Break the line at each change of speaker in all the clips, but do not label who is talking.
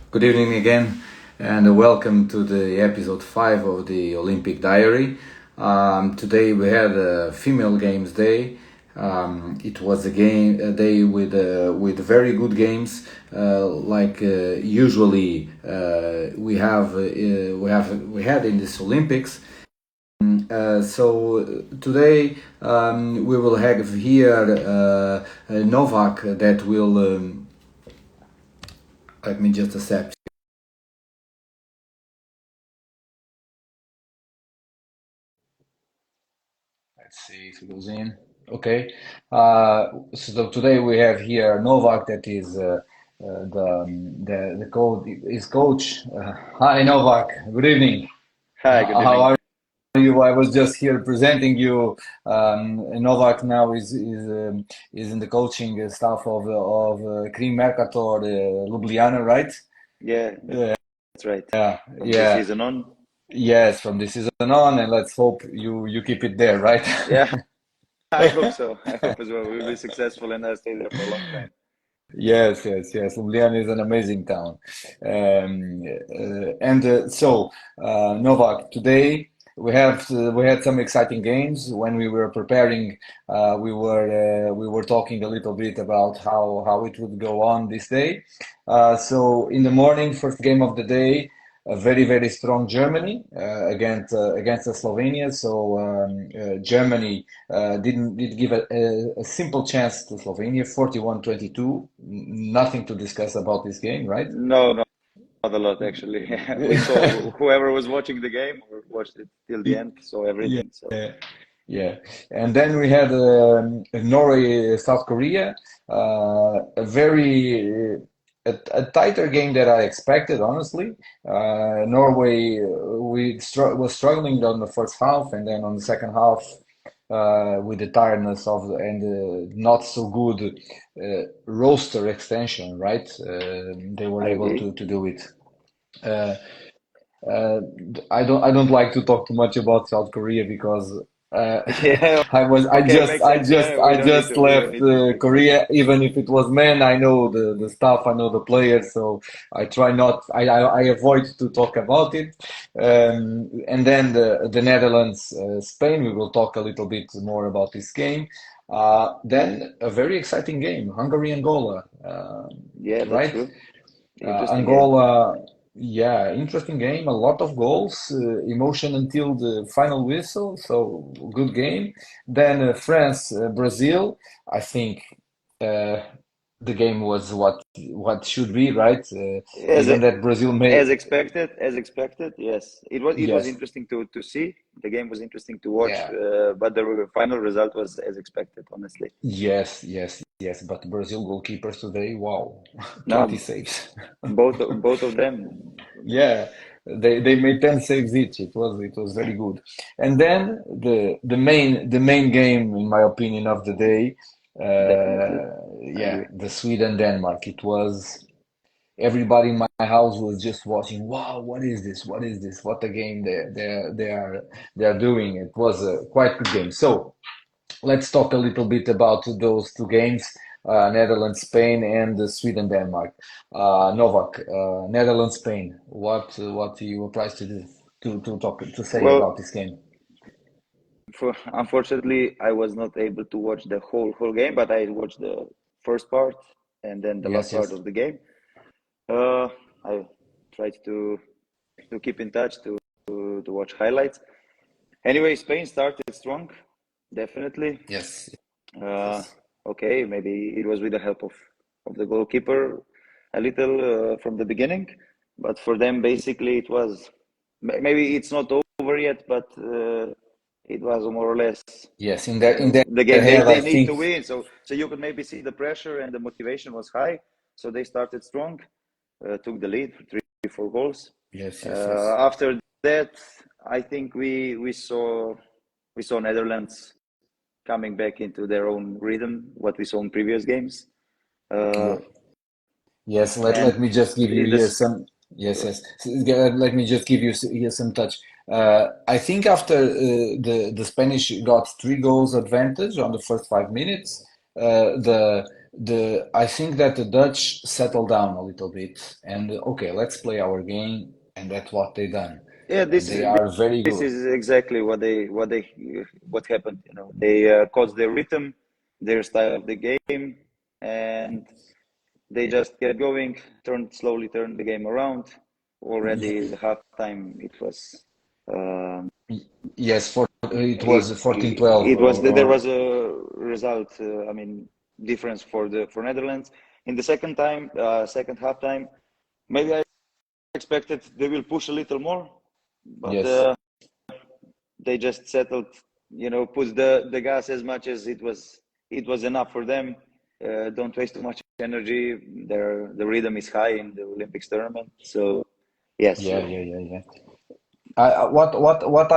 Good evening again, and welcome to the episode 5 of the Olympic Diary. Today we had a Female Games Day. It was a day with very good games, usually we had in this Olympics. So today we will have here Novak that will. Let me just accept. Let's see if it goes in. Okay. So today we have here Novak, that is the coach, his coach. Hi Novak. Good evening.
Hi, good
How
evening.
are you? I was just here presenting you. Novak now is in the coaching staff of Krim Mercator Ljubljana, right?
Yeah, that's right.
Yeah,
From the
yeah.
season on.
Yes, from this season on, and let's hope you keep it there, right?
Yeah, I hope so. I hope as well. We'll be successful and I'll stay there for a long time.
Yes, yes, yes. Ljubljana is an amazing town. Novak, today we had some exciting games. When we were preparing, we were talking a little bit about how it would go on this day. So in the morning, first game of the day, a very strong Germany against Slovenia. So Germany did give a simple chance to Slovenia, 41-22. Nothing to discuss about this game, right?
No, not a lot actually. We saw whoever was watching the game or watched it till the end, saw
Yeah,
everything. So
yeah. And then we had Norway, South Korea, a very a tighter game that I expected, honestly. Norway, was struggling on the first half, and then on the second half, with the tiredness and not so good roster extension, right? They were
I
able
agree.
to do it. Uh, uh, I don't like to talk too much about South Korea because uh,
Yeah, okay, makes sense. Yeah,
I just
we don't
left
need to speak too much.
Korea. Even if it was men, I know the staff, I know the players, so I try not. I avoid to talk about it. And then the Netherlands, Spain. We will talk a little bit more about this game. Then a very exciting game, Hungary Angola,
Yeah, that's
right?
true. Interesting game.
Angola, yeah, interesting game. A lot of goals, emotion until the final whistle. So good game. Then France, Brazil. I think uh, the game was what should be, right?
As
Even that Brazil made.
as expected, yes. It was
Yes,
interesting to see. The game was interesting to watch,
yeah,
but the final result was as expected, honestly.
yes. But Brazil goalkeepers today, wow, 20
No,
saves.
both of them.
Yeah, they made 10 saves each. It was very good. And then the main game, in my opinion, of the day,
Definitely, I
yeah,
agree.
the Sweden Denmark. It was everybody in my house was just watching. Wow, what is this? What is this? What a game they are doing. It was a quite good game. So let's talk a little bit about those two games, Netherlands, Spain, and Sweden, Denmark. Novak, Netherlands, Spain. What you were to do to talk to say
Well,
about this game?
unfortunately, I was not able to watch the whole game, but I watched the first part and then the last
Yes,
part
yes,
of the game. I tried to keep in touch to watch highlights. Anyway, Spain started strong, definitely.
yes,
Uh,
yes,
okay, maybe it was with the help of the goalkeeper a little from the beginning, but for them, basically, it was maybe it's not over yet, but it was more or less
yes. In
the
their
game
head, I
they need to
think.
win. So you could maybe see the pressure and the motivation was high. So they started strong, took the lead for three, four goals.
Yes, yes, yes.
After that, I think we saw Netherlands coming back into their own rhythm, what we saw in previous games. Uh,
Yeah. Yes,
and
let me just give you here
this,
some. Yes, yes. Let me just give you here some touch. I think after the Spanish got 3 goals advantage on the first 5 minutes, the I think that the Dutch settled down a little bit and okay, let's play our game, and that's what they done.
Yeah,
They are very
this
good.
is exactly what happened. They caught their rhythm, their style of the game, and they just kept going, slowly turned the game around. Already the halftime, it was
Yes, it was
it,
14-12
it was there
or
was a result. I mean, difference for Netherlands in the second halftime. Maybe I expected they will push a little more, but
yes.
they just settled. Put the gas as much as it was enough for them. Don't waste too much energy. The rhythm is high in the Olympics tournament. So yes,
Yeah. What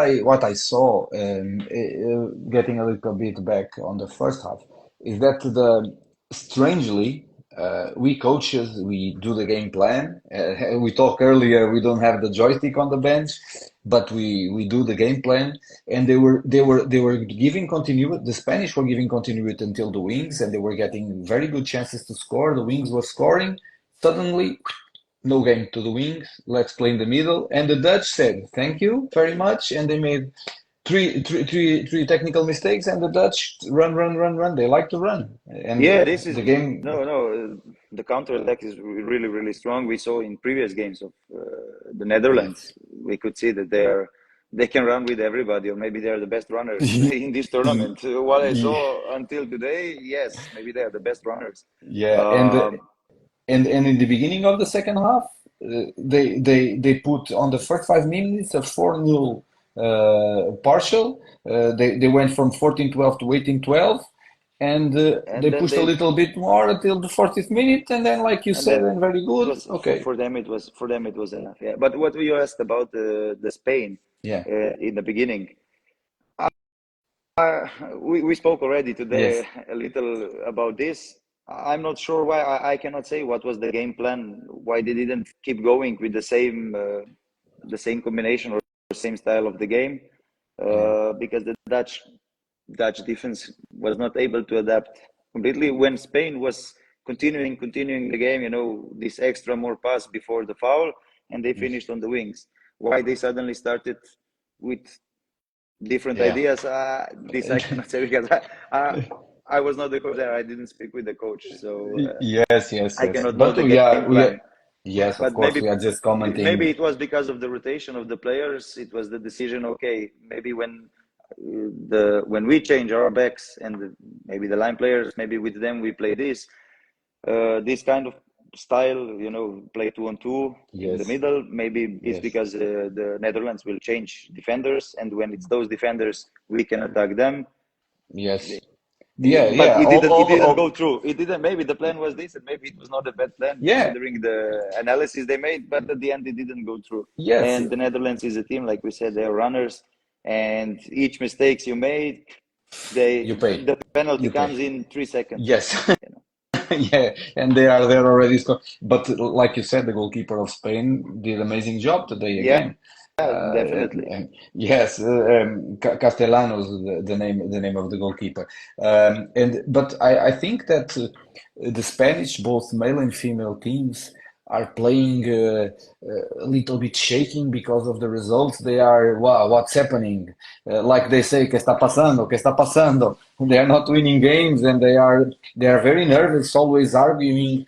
I saw, getting a little bit back on the first half, is that strangely we coaches we do the game plan. We talked earlier. We don't have the joystick on the bench, but we do the game plan, and they were giving continuity. The Spanish were giving continuity until the wings, and they were getting very good chances to score. The wings were scoring. Suddenly, no game to the wings. Let's play in the middle. And the Dutch said, "Thank you very much," and they made three technical mistakes. And the Dutch run. They like to run, and
yeah. This is
the game.
no, no. The counter attack is really, really strong. We saw in previous games of the Netherlands.
Yes.
We could see that they can run with everybody, or maybe they are the best runners in this tournament. What I saw until today, yes, maybe they are the best runners.
Yeah,
Um,
and in the beginning of the second half, they put on the first 5 minutes a 4-0 partial. They went from 14-12 to 18-12, and
and
they
then
pushed a little bit more until the 40th minute, and then, like you
and
said,
then
and very
it
good.
was
Okay,
for them it was enough. Yeah, but what you asked about the Spain
yeah,
in the beginning, we spoke already today
yes,
a little about this. I'm not sure why. I cannot say what was the game plan. Why they didn't keep going with the same combination or same style of the game,
yeah,
because the Dutch defense was not able to adapt completely when Spain was continuing the game. This extra more pass before the foul, and they
yes,
finished on the wings. Why they suddenly started with different
yeah.
ideas? This I cannot say because I was not the coach there. I didn't speak with the coach, so
Yes, yes,
I
yes.
cannot know
But
the
we
game
are,
plan.
yes, of
But
course, we are just
maybe
commenting.
it was because of the rotation of the players. It was the decision. Okay, maybe when we change our backs and maybe the line players, maybe with them we play this kind of style. Play 2-on-2 in the
Yes,
middle. Maybe it's
yes,
because the Netherlands will change defenders, and when it's those defenders, we can attack them.
yes. Yeah,
But
yeah.
it
All,
didn't it
all,
didn't go
all.
through. It didn't. Maybe the plan was this, and maybe it was not a bad plan
Yeah,
considering the analysis they made. But at the end, it didn't go through.
yes.
And the Netherlands is a team, like we said, they're runners, and each mistakes you made,
You
they
pay.
the penalty
You pay.
comes in 3 seconds.
Yes. Yeah, and they are there already. But like you said, the goalkeeper of Spain did amazing job today
Yeah,
again.
definitely.
Yes, Castellanos, the name of the goalkeeper. And but I think that the Spanish, both male and female teams, are playing a little bit shaking because of the results. They are, wow, what's happening? Like they say, ¿qué está pasando? ¿Qué está pasando? They are not winning games, and they are very nervous, always arguing,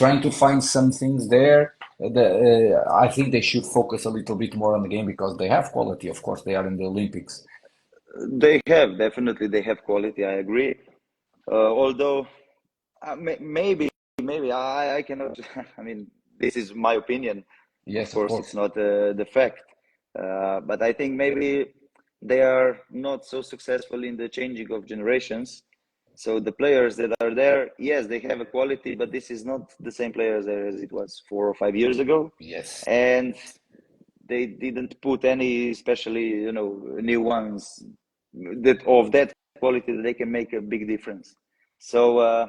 trying to find some things there. I think they should focus a little bit more on the game because they have quality. Of course, they are in the Olympics.
They have definitely they have quality. I agree. Although maybe I cannot. I mean, this is my opinion. Of
Yes, of
course, it's
course.
not the fact. But I think maybe they are not so successful in the changing of generations. So the players that are there, yes, they have a quality, but this is not the same players as it was 4 or 5 years ago.
Yes.
And they didn't put any, especially new ones that quality that they can make a big difference. So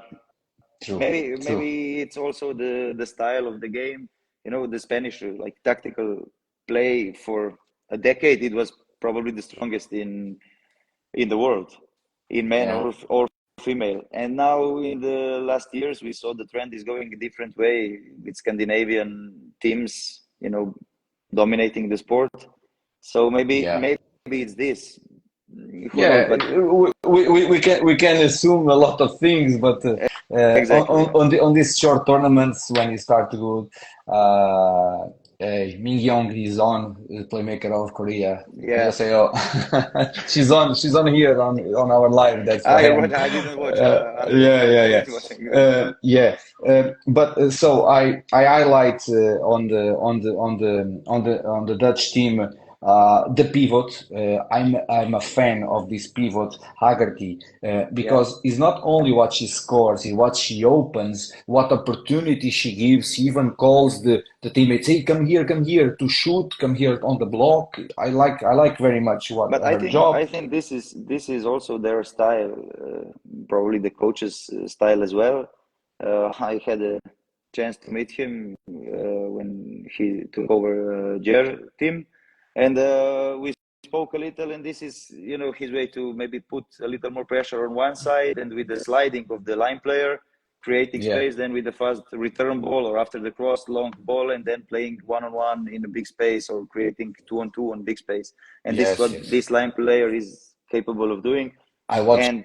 True. True.
maybe it's also the style of the game. The Spanish like tactical play for a decade. It was probably the strongest in the world, in men
Yeah.
or female. And now in the last years, we saw the trend is going a different way with Scandinavian teams, dominating the sport. So
Yeah.
maybe it's this. Who knows?
Yeah,
But
we can assume a lot of things, but
exactly,
on these short tournaments when you start to go, Min Young is on, the playmaker of Korea.
yeah.
안녕하세요. She's on here on our live. That's why
I
I'm.
I didn't watch.
Yeah,
I
yeah,
was
yeah.
only watching the final.
Yeah, but so I highlight on the Dutch team the pivot. I'm a fan of this pivot Haggerty
Yeah.
because it's not only what she scores, it's what she opens, what opportunity she gives. She even calls the teammates, "Hey, come here to shoot, come here on the block." I like very much what
But
her job.
I think this is also their style, probably the coach's style as well. I had a chance to meet him when he took over GR team, and we spoke a little. And this is, his way to maybe put a little more pressure on one side, and with the sliding of the line player, creating
Yeah.
space. Then with the fast return ball or after the cross, long ball, and then playing one on one in a big space or creating two on two on big space. And this is
Yes,
what
yes.
this line player is capable of doing,
I watched
and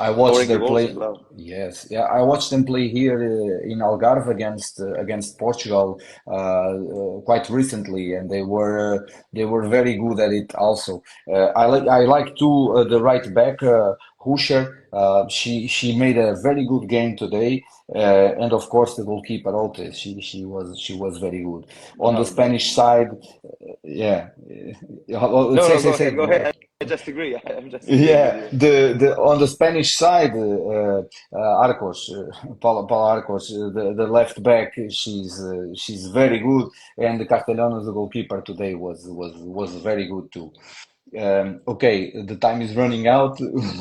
I watched
scoring the
their
goals as
play.
well.
Yes, yeah, I watched them play here in Algarve against Portugal quite recently, and they were very good at it also. I like too the right back Huscher. She made a very good game today, and of course the goalkeeper Olte. She was very good. On the
No, but
Spanish side, yeah.
no,
Say
no,
say
go ahead,
say.
go ahead. I just agree. I'm just agreeing with
Yeah,
you.
the on the Spanish side, Arcos, Paula Arcos, the left back, she's very good, and the Castellanos, the goalkeeper today was very good too. Okay, the time is running out.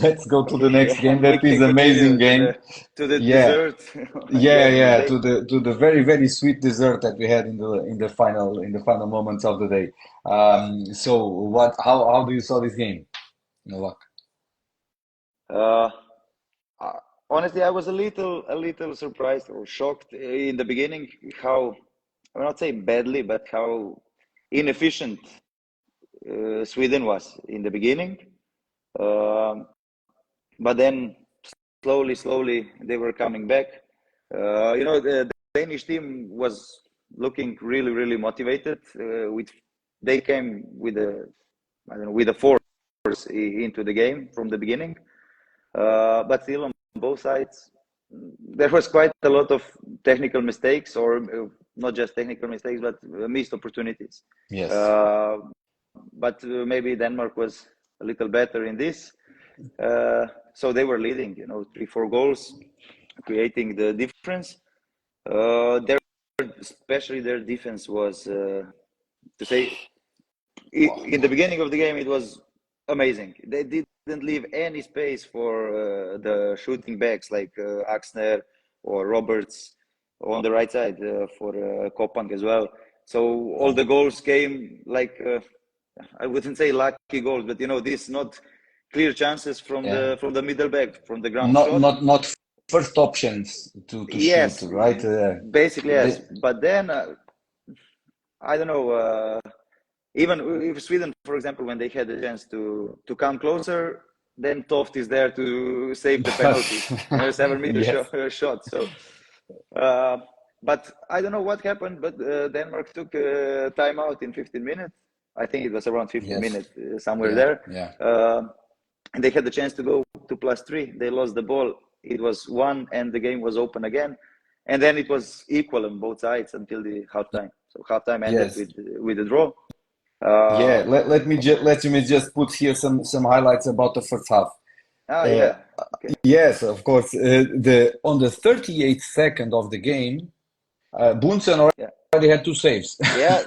Let's go to the
Okay,
next game.
yeah, we
That is
can
amazing
continue to
game.
the
Yeah,
dessert
yeah,
game of the
yeah.
day.
To the very very sweet dessert that we had in the final moments of the day. So what? How do you saw this game, Novak?
Uh, Uh, Honestly, I was a little surprised or shocked in the beginning how, I will not say badly, but how inefficient Sweden was in the beginning. Um, but then slowly they were coming back. The Danish team was looking really motivated. They came with a, I don't know, with a force into the game from the beginning. But still, on both sides, there was quite a lot of technical mistakes, or not just technical mistakes, but missed opportunities.
Yes.
Uh, but maybe Denmark was a little better in this. Uh, so they were leading, 3, 4 goals, creating the difference. Especially their defense was, to say, in the beginning of the game, it was amazing. They didn't leave any space for the shooting backs like Axner or Roberts on the right side for Kopang as well. So all the goals came like, I wouldn't say lucky goals, but these not clear chances from
Yeah.
the middle back from the ground
Not
shot.
not not first options to shoot,
Yes,
right?
basically yes.
The,
But then I don't know. Even if Sweden, for example, when they had a chance to come closer, then Toft is there to save the penalty, 7 meter
yes.
shot. So, uh, but I don't know what happened, but Denmark took a timeout in 15 minutes. I think it was around 15
Yes.
minutes, somewhere
Yeah.
there.
Yeah.
And they had the chance to go to +3. They lost the ball. It was 1, and the game was open again. And then it was equal on both sides until the halftime. So halftime ended
Yes.
with a draw.
Yeah.
Uh,
Let me just put here some highlights about the first half. Uh,
yeah, okay,
yes, of course. The on the 38th second of the game, Bunsen
yeah,
already had two saves.
yeah,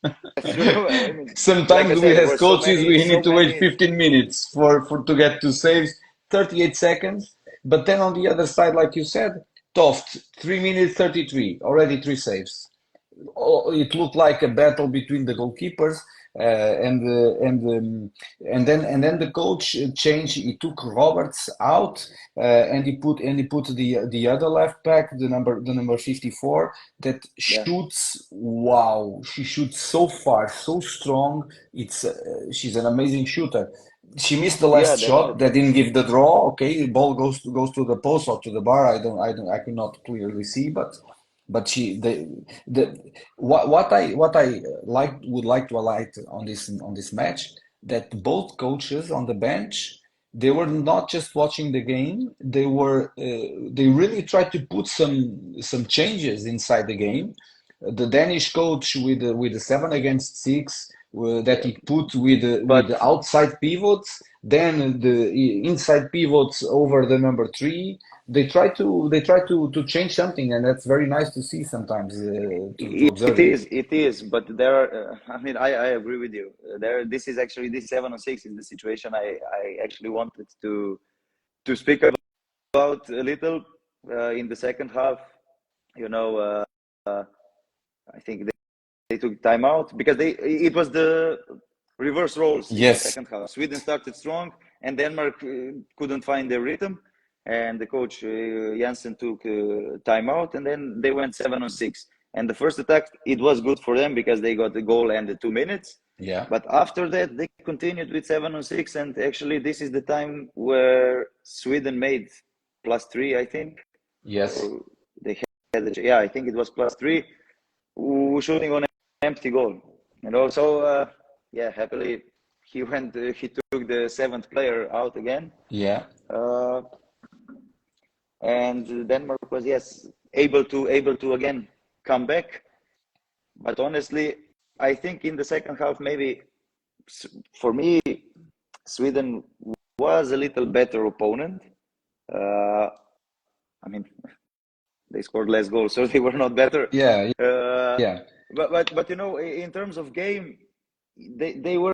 that's true. I mean, like I
Sometimes we
said, there
as
were so
coaches
many,
we
so
need to wait
many.
15 minutes for to get to saves, 38 seconds. But then on the other side, like you said, Toft, 3 minutes 33, already three saves. Oh, it looked like a battle between the goalkeepers. And then the coach changed. He took Roberts out, and he put the other left back, the number 54, that
Yeah,
shoots. Wow, she shoots so far, so strong. She's an amazing shooter. She missed the
yeah,
last shot that
definitely.
didn't give the draw. Okay, the ball goes to the post or to the bar. I could not clearly see, but the what I would like to highlight on this match, that both coaches on the bench, they were not just watching the game. They really tried to put some changes inside the game. The Danish coach with the 7 against 6, that
Yeah,
he put with the
but
outside pivots, then the inside pivots over the number 3. They try to change something, and that's very nice to see sometimes, to
it
observe it.
is, it is. But there are, I mean, I agree with you. There, this is actually this 7-on-6 is the situation I actually wanted to speak about a little in the second half. You know, I think they took time out because it was the reverse roles in the
Yes,
second half. Sweden started strong, and Denmark couldn't find their rhythm, and the coach Jansen took time out, and then they went 7-on-6. And the first attack, it was good for them because they got the goal and the 2 minutes.
yeah,
But after that, they continued with 7-on-6, and actually, this is the time where Sweden made +3, I think,
yes,
or they had, yeah, I think it was +3, shooting on an empty goal. And also, yeah, happily he took the seventh player out again,
yeah,
uh, and Denmark was, yes, able to again come back. But honestly, I think in the second half, maybe for me, Sweden was a little better opponent. Uh, I mean, they scored less goals, so they were not better.
yeah,
Uh,
yeah,
but you know, in terms of game, they were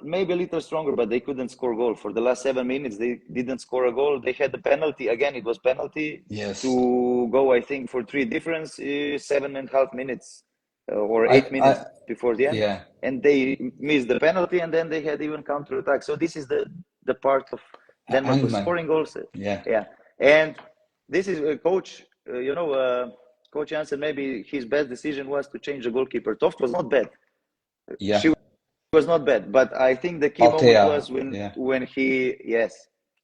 maybe a little stronger, but they couldn't score goal for the last 7 minutes. They didn't score a goal. They had the penalty again. It was penalty
yes.
to go, I think, for three difference, 7.5 minutes or
I,
8 minutes
I,
before the end,
yeah,
and they missed the penalty, and then they had even counter attack. So this is the part of Denmark was
Handman.
scoring goals.
Yeah,
Yeah, and this is a coach. Coach Jansen, maybe his best decision was to change the goalkeeper. Toft was not bad.
yeah.
She was not bad, but I think the key moment
Altea.
was when
Yeah.
when he, yes,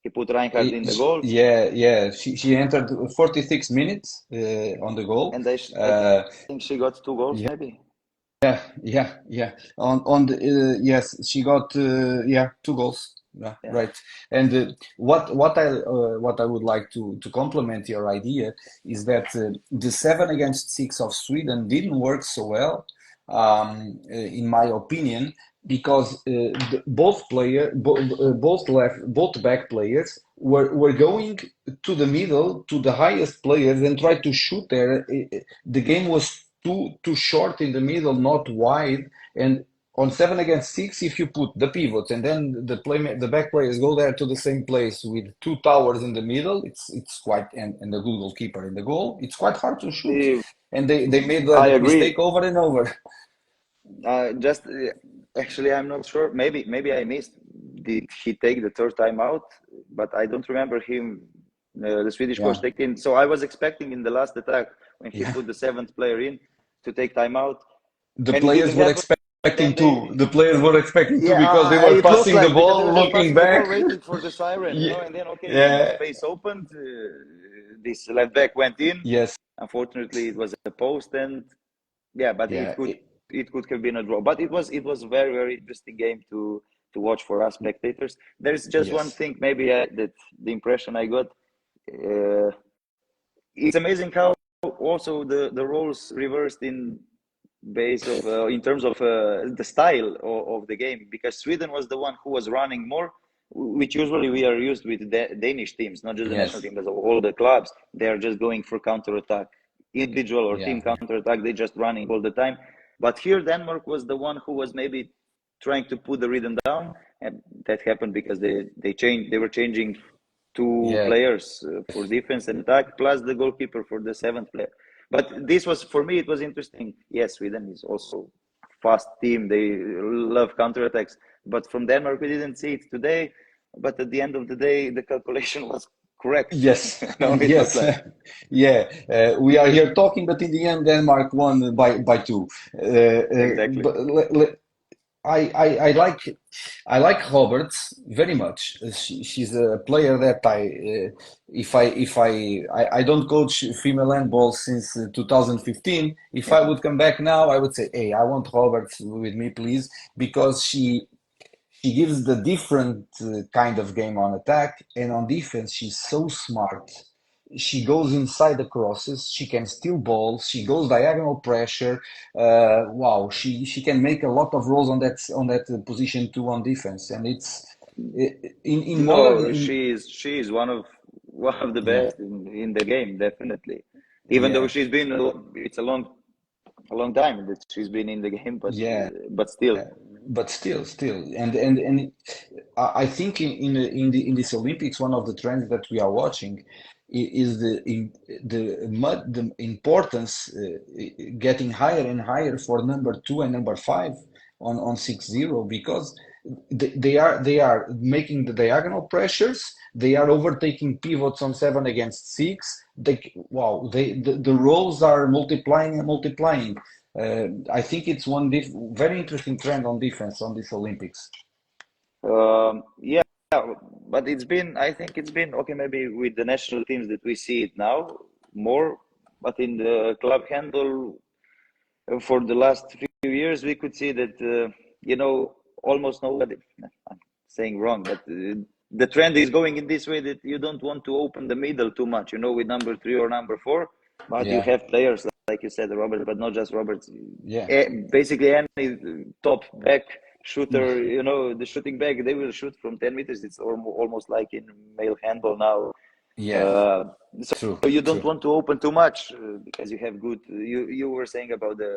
he put Reinhardt in the goal,
Yeah, yeah. She entered 46 minutes on the goal.
and I
Uh,
think she got two goals
yeah,
maybe.
yeah. On the yes, she got yeah, 2 goals. Yeah,
Yeah,
right. And what I would like to complement your idea is that the 7 against 6 of Sweden didn't work so well, in my opinion, because both back players were going to the middle, to the highest players, and tried to shoot there. The game was too short in the middle, not wide. And on 7 against 6, if you put the pivots and then the back players go there to the same place with two towers in the middle, it's quite, and the good goalkeeper in the goal, it's quite hard to shoot.
Eh,
And they made
I
that
agree.
mistake over and over.
Just actually, I'm not sure. Maybe I missed. Did he take the third time out? But I don't remember him, the Swedish coach,
Yeah,
taking. So I was expecting in the last attack when he
yeah.
put the seventh player in to take time out,
The
and it
players
didn't
were
happen.
expecting
Then
two.
they,
The players were expecting two
yeah,
because they were
it looks
passing the
like because they
ball,
were just
looking
passing the ball,
back.
waiting for the siren,
Yeah,
and then okay, when the
yeah,
space opened, this left back went in.
yes,
Unfortunately, it was a post, and yeah, but
yeah,
it could have been a draw. But it was a very very interesting game to watch for us spectators. There's just one
yes,
thing maybe that the impression I got. Uh, it's amazing how also the roles reversed in terms of the style of the game, because Sweden was the one who was running more, which usually we are used with the Danish teams, not just the national
yes,
team, but all the clubs. They are just going for counter attack, individual or
yeah,
team counter attack. They just running all the time. But here Denmark was the one who was maybe trying to put the rhythm down, and that happened because they were changing two
yeah,
players for defense and attack, plus the goalkeeper for the seventh player. But this was, for me, it was interesting. Yes, Sweden is also fast team. They love counterattacks. But from Denmark, we didn't see it today. But at the end of the day, the calculation was correct.
Yes,
No, it was
yes,
like
yeah. We are here talking, but in the end, Denmark won by two.
exactly.
But I like Roberts very much. She's a player that I don't coach female handball since 2015. If I would come back now, I would say, hey, I want Roberts with me, please, because she gives the different kind of game on attack and on defense. She's so smart. She goes inside the crosses. She can steal balls. She goes diagonal pressure. Wow, she can make a lot of roles on that position too on defense. And it's in modern
No,
in
she's one of the
yeah,
best in the game, definitely. Even though
yeah,
she's been it's a long time that she's been in the game, but
yeah.
but still.
But still, and I think in this Olympics, one of the trends that we are watching is the importance getting higher and higher for number two and number five on 6-0 because they are making the diagonal pressures. They are overtaking pivots on 7 against 6. The roles are multiplying and multiplying. I think it's one very interesting trend on defense on this Olympics.
Yeah, but I think it's been okay, maybe with the national teams that we see it now more, but in the club handle for the last few years, we could see that, almost nobody, I'm saying wrong, but the trend is going in this way that you don't want to open the middle too much, with number three or number four, but you
Yeah,
have players like you said, Robert, but not just Robert,
yeah,
basically any top back shooter, the shooting back, they will shoot from 10 meters. It's almost like in male handball now.
yeah.
Uh,
True,
so you don't
true.
want to open too much because you have good. You were saying about the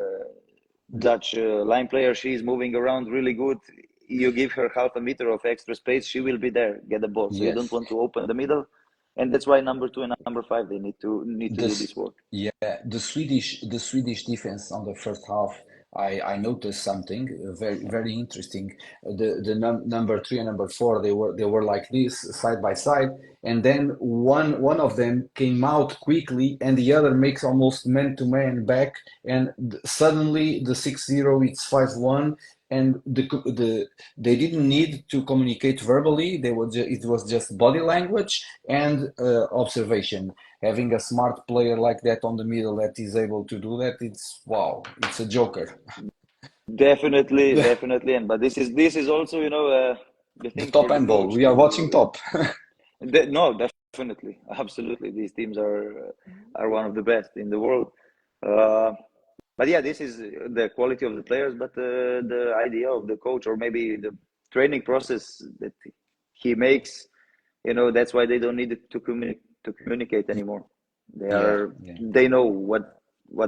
The,
Dutch line player. She's moving around really good. You give her half a meter of extra space, she will be there, get the ball. So you don't
yes.
want to open the middle, and that's why number two and number five they need to do this
This,
work.
yeah, the Swedish defense on the first half, I noticed something very interesting. The number three and number four, they were like this side by side, and then one of them came out quickly, and the other makes almost man to man back, and suddenly the 6-0 it's 5-1, and they didn't need to communicate verbally. It was just body language and observation. Having a smart player like that on the middle that is able to do that, it's wow, it's a joker.
Definitely, definitely, and but this is also the
The
thing
top
for the
handball,
coach
we are watching
to
top.
no, definitely, absolutely, these teams are one of the best in the world. Uh, but yeah, this is the quality of the players, but the idea of the coach or maybe the training process that he makes, that's why they don't need it to communicate anymore. They
Yeah,
are
yeah,
they know what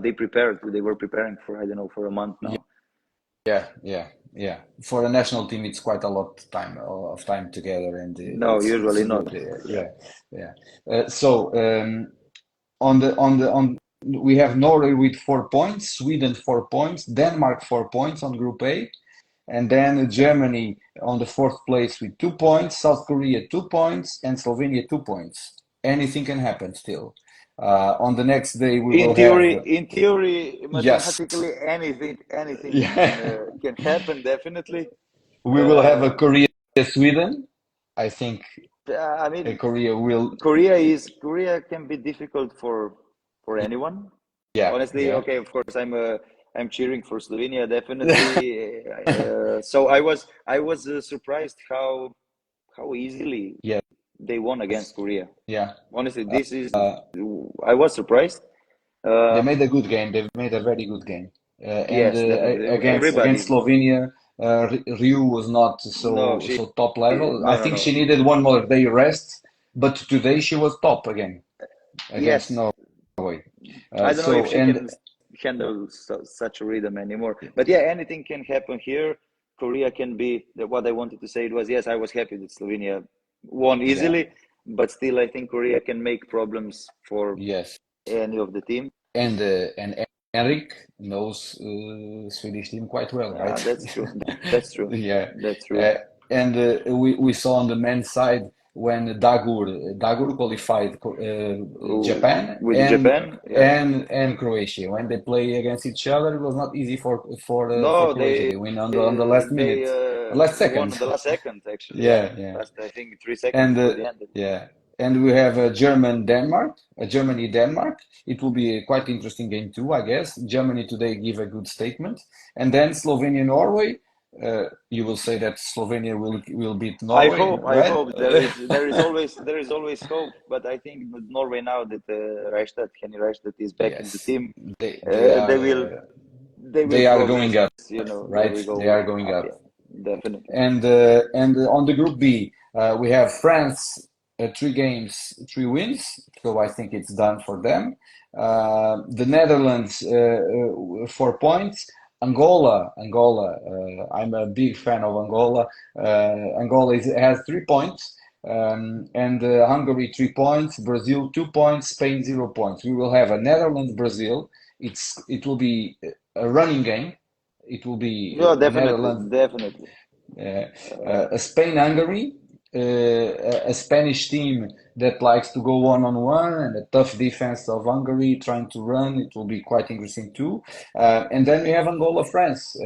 they were preparing for, I don't know, for a month
yeah,
now.
yeah. For a national team, it's quite a lot of time together, and
No,
it's
usually
good.
not. Yeah.
Yeah, yeah. So on we have Norway with 4 points, Sweden 4 points, Denmark 4 points on Group A, and then Germany on the fourth place with 2 points, South Korea 2 points, and Slovenia 2 points. Anything can happen still. On the next day, we will have
In theory,
yes,
mathematically, anything can
yeah,
can happen. Definitely.
we will have
Uh,
a Korea Sweden. I think
I mean,
Korea will.
Korea can be difficult for anyone.
Yeah,
Honestly,
yeah,
okay, of course, I'm cheering for Slovenia definitely. So I was surprised how easily
yes,
they won against Korea.
yeah.
Honestly, this is
Uh,
I was surprised.
they
Uh,
made a good game. They made a very good game. And
yes, definitely.
against
Everybody.
Slovenia, Ryu was not
No,
so top level. I
no, no,
think she
no.
needed one more day rest, but today she was top again against
Yes,
Norway.
I don't know if
So
she
and
can handle such a rhythm anymore. But yeah, anything can happen here. Korea can be what I wanted to say. It was yes, I was happy that Slovenia won
yeah,
easily, but still, I think Korea can make problems for
yes,
any of the team.
and Henrik knows Swedish team quite well, right?
That's true. That's true.
Yeah,
That's true.
uh, and we saw on the men's side when Dagur qualified Japan
With Japan, yeah.
and Croatia when they play against each other. It was not easy for
No,
Croatia. They win on the last minute, last
they won
second.
on the last second, actually. Yeah,
Yeah, yeah.
last I think 3 seconds
And
before the end.
yeah, and we have Germany Denmark. It will be a quite interesting game too, I guess. Germany today give a good statement, and then Slovenia Norway. You will say that Slovenia will beat Norway,
I
right?
hope there is always hope, but I think that Norway now that Henny Reichstad is back in the
Yes,
team,
they they
uh, they
are
will
uh,
they will
they are going
progress.
up,
They
right?
will
They
go
are going
up.
up.
Yeah, definitely.
And on the group B, we have France, 3 games, 3 wins. So I think it's done for them. The Netherlands, 4 points. Angola. I'm a big fan of Angola. Angola has 3 points. And Hungary 3 points, Brazil 2 points, Spain 0 points. We will have a Netherlands Brazil. It will be a running game. It will be
Yeah, definitely,
Netherlands
definitely.
uh,
Uh,
a Spain-Hungary, a Spanish team that likes to go one-on-one and a tough defense of Hungary trying to run. It will be quite interesting too. And then we have Angola-France.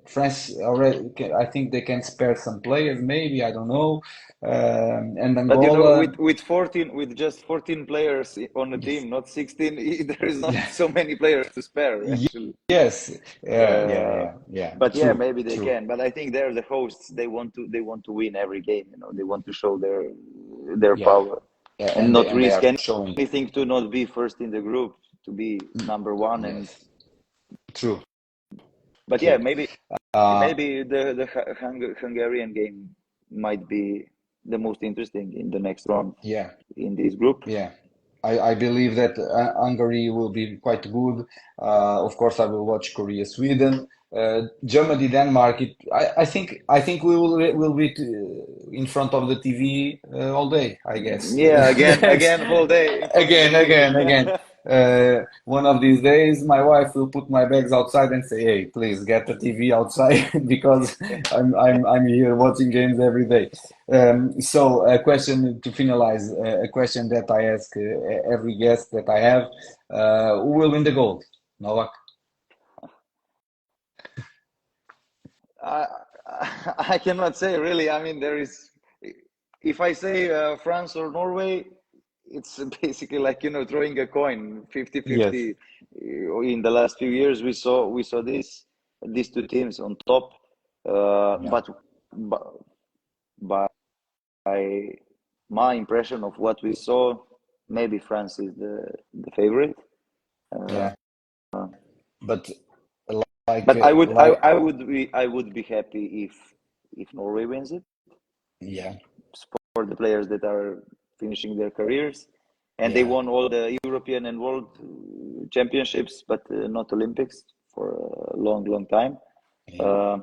France already, I think they can spare some players, maybe, I don't know. And
but
Angola,
with just 14 players on the
yes,
team, not 16, there is not so many players to spare, actually.
yes,
Uh,
yeah,
but yeah,
true,
maybe they
true.
can. But I think they're the hosts. They want to win every game. They want to show their
Yeah,
power
yeah,
and not
and they
risk
are showing.
anything to not be first in the group, to be number one. And
Yes, true,
but yeah,
true. Uh,
maybe the Hungarian game might be the most interesting in the next round
yeah.
in this group.
Yeah, I believe that Hungary will be quite good. Of course, I will watch Korea, Sweden, Germany, Denmark. I think we will be in front of the TV all day, I guess.
Yeah,
That's
again, whole day in front of the
again,
TV.
again, again. One of these days, my wife will put my bags outside and say, "Hey, please get the TV outside because I'm here watching games every day." So a question to finalize, a question that I ask every guest that I have, who will win the gold? Novak?
I I cannot say really. I mean, if I say France or Norway, it's basically like throwing a coin, 50-50.
Yes.
In the last few years, we saw these two teams on top,
Yeah.
but by my impression of what we saw, maybe France is the favorite. Uh,
Yeah. But like
but I would I,
like
I would be happy if Norway wins it,
yeah,
for the players that are finishing their careers, and they
yeah,
won all the European and World Championships, but not Olympics for a long, long time.
yeah.
Uh,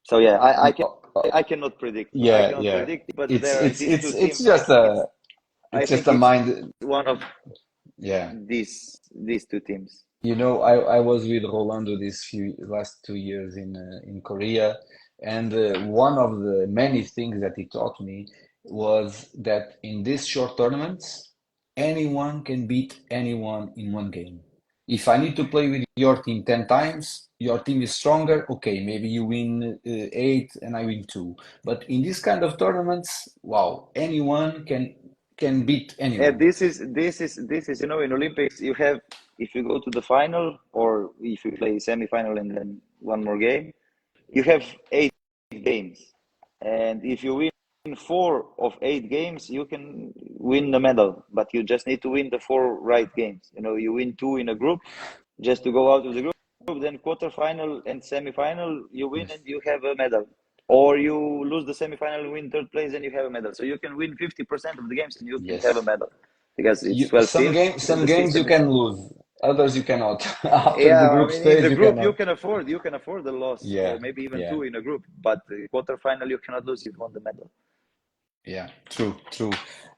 so yeah,
Mm, oh, oh,
I cannot predict. I
yeah,
cannot
yeah.
predict, but
It's
there are
it's
these
it's
two
it's
teams.
just
I
it's just
think
a
it's
mind.
one of
Yeah.
these two teams.
I was with Rolando these last 2 years in Korea, and one of the many things that he taught me was that in these short tournaments, anyone can beat anyone in one game. If I need to play with your team 10 times, your team is stronger, okay, maybe you win 8 and I win 2. But in this kind of tournaments, wow, anyone can beat anyone.
This is in Olympics you have, if you go to the final or if you play semi-final and then one more game, you have 8 games, and if you win 4 of 8 games, you can win the medal. But you just need to win the 4 right games. You win 2 in a group just to go out of the group. Then quarterfinal and semi-final, you win and
Yes.
you have a medal. Or you lose the semi-final and win third place and you have a medal. So you can win 50% of the games and you can have a
Yes.
medal because it's
You
12
some
teams.
game some
The
games you
system is
can lose, others you cannot. After the
yeah. I
group
mean, in
stage
the
you
group
cannot.
you can afford the loss, or
Yeah,
maybe even
yeah.
2 in a group. But the quarterfinal you cannot lose. You've won the medal.
Yeah, true, true.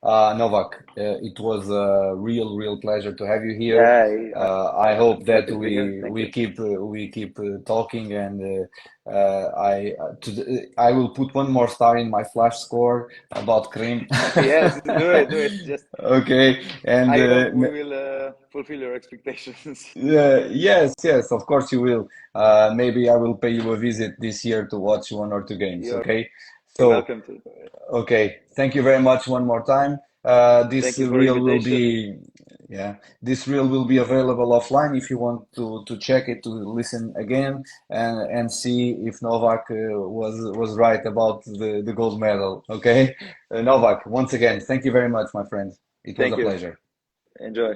Novak, it was a real pleasure to have you here.
Yeah,
I hope
I'm
that
happy to be here. Thank you.
we keep talking, and I will put one more star in my flash score about Krim.
Yes, do it, do it. Just
Okay, and
I hope we will fulfill your expectations.
yes, yes, of course you will. Maybe I will pay you a visit this year to watch one or two games.
You're
Okay, so.
welcome to.
Okay, thank you very much one more time. This
Thank you for
reel will
invitation.
be, yeah, this reel will be available offline if you want to check it, to listen again and see if Novak was right about the gold medal. Okay, Novak, once again, thank you very much, my friend. It was
Thank
a
you.
pleasure.
Enjoy.